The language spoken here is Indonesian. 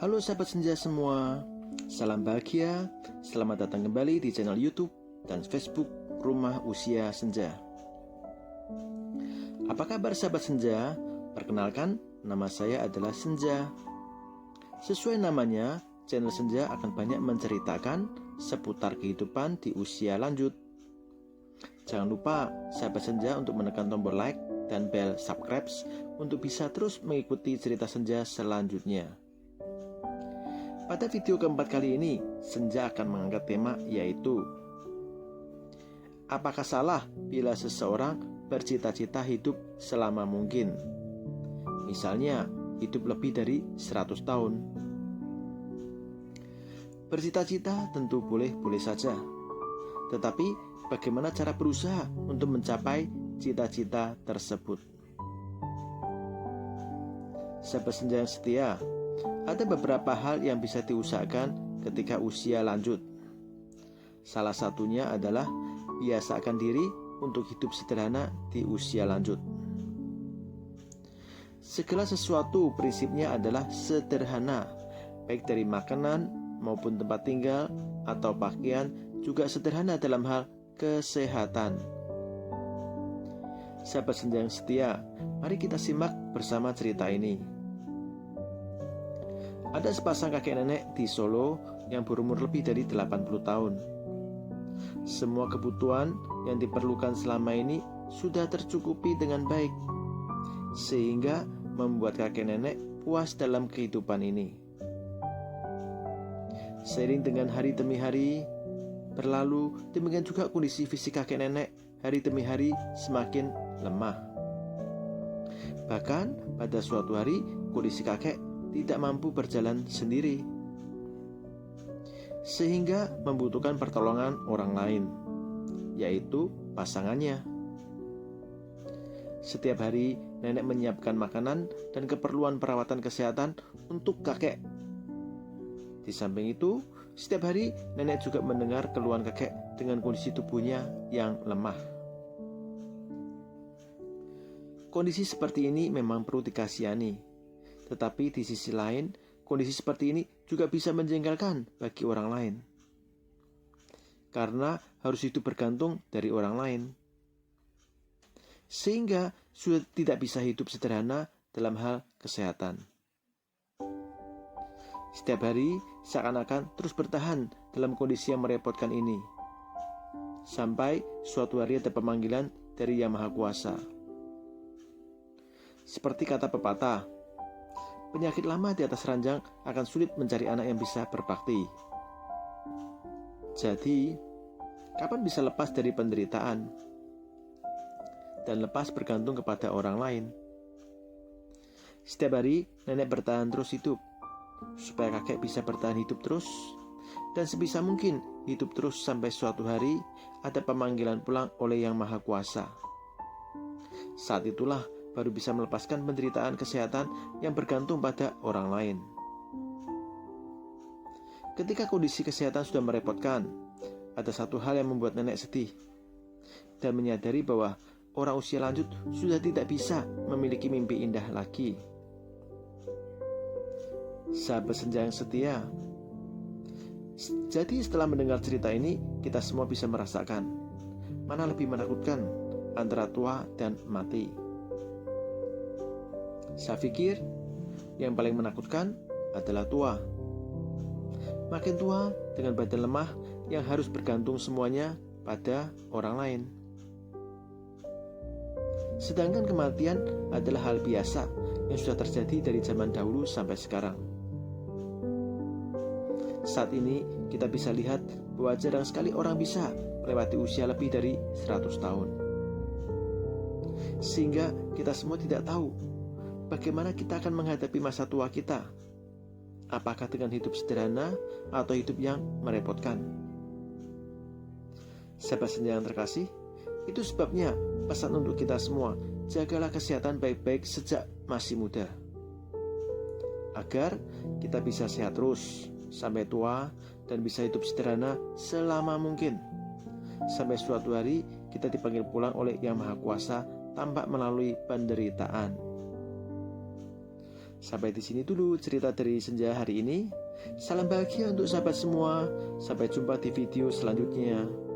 Halo sahabat senja semua, salam bahagia, selamat datang kembali di channel YouTube dan Facebook Rumah Usia Senja. Apa kabar sahabat senja? Perkenalkan, nama saya adalah Senja. Sesuai namanya, channel Senja akan banyak menceritakan seputar kehidupan di usia lanjut. Jangan lupa sahabat senja untuk menekan tombol like dan bel subscribe untuk bisa terus mengikuti cerita senja selanjutnya. Pada video keempat kali ini, Senja akan mengangkat tema yaitu apakah salah bila seseorang bercita-cita hidup selama mungkin? Misalnya, hidup lebih dari 100 tahun. Bercita-cita tentu boleh-boleh saja. Tetapi, bagaimana cara berusaha untuk mencapai cita-cita tersebut? Sahabat senja yang setia, ada beberapa hal yang bisa diusahakan ketika usia lanjut. Salah satunya adalah biasakan diri untuk hidup sederhana di usia lanjut. Segala sesuatu prinsipnya adalah sederhana, baik dari makanan maupun tempat tinggal atau pakaian juga sederhana dalam hal kesehatan. Sahabat senja yang setia, mari kita simak bersama cerita ini. Ada sepasang kakek nenek di Solo yang berumur lebih dari 80 tahun. Semua kebutuhan yang diperlukan selama ini sudah tercukupi dengan baik, sehingga membuat kakek nenek puas dalam kehidupan ini. Seiring dengan hari demi hari berlalu, demikian juga kondisi fisik kakek nenek hari demi hari semakin lemah. Bahkan pada suatu hari kondisi kakek tidak mampu berjalan sendiri, sehingga membutuhkan pertolongan orang lain, yaitu pasangannya. Setiap hari nenek menyiapkan makanan dan keperluan perawatan kesehatan untuk kakek. Di samping itu, setiap hari nenek juga mendengar keluhan kakek dengan kondisi tubuhnya yang lemah. Kondisi seperti ini memang perlu dikasihani. Tetapi di sisi lain, kondisi seperti ini juga bisa menjengkelkan bagi orang lain. Karena harus hidup bergantung dari orang lain. Sehingga sudah tidak bisa hidup sederhana dalam hal kesehatan. Setiap hari seakan-akan terus bertahan dalam kondisi yang merepotkan ini. Sampai suatu hari ada pemanggilan dari Yang Maha Kuasa. Seperti kata pepatah, penyakit lama di atas ranjang akan sulit mencari anak yang bisa berbakti. Jadi, kapan bisa lepas dari penderitaan dan lepas bergantung kepada orang lain? Setiap hari, nenek bertahan terus hidup, supaya kakek bisa bertahan hidup terus, dan sebisa mungkin hidup terus sampai suatu hari ada pemanggilan pulang oleh Yang Maha Kuasa. Saat itulah baru bisa melepaskan penderitaan kesehatan yang bergantung pada orang lain. Ketika kondisi kesehatan sudah merepotkan, ada satu hal yang membuat nenek sedih dan menyadari bahwa orang usia lanjut sudah tidak bisa memiliki mimpi indah lagi. Sahabat senja yang setia, jadi setelah mendengar cerita ini, kita semua bisa merasakan mana lebih menakutkan antara tua dan mati. Saya pikir yang paling menakutkan adalah tua. Makin tua dengan badan lemah yang harus bergantung semuanya pada orang lain. Sedangkan kematian adalah hal biasa yang sudah terjadi dari zaman dahulu sampai sekarang. Saat ini kita bisa lihat bahwa jarang sekali orang bisa melewati usia lebih dari 100 tahun. Sehingga kita semua tidak tahu bagaimana kita akan menghadapi masa tua kita? Apakah dengan hidup sederhana atau hidup yang merepotkan? Sahabat senja yang terkasih, itu sebabnya pesan untuk kita semua, jagalah kesehatan baik-baik sejak masih muda, agar kita bisa sehat terus sampai tua dan bisa hidup sederhana selama mungkin, sampai suatu hari kita dipanggil pulang oleh Yang Maha Kuasa tanpa melalui penderitaan. Sampai di sini dulu cerita dari Senja hari ini. Salam bahagia untuk sahabat semua. Sampai jumpa di video selanjutnya.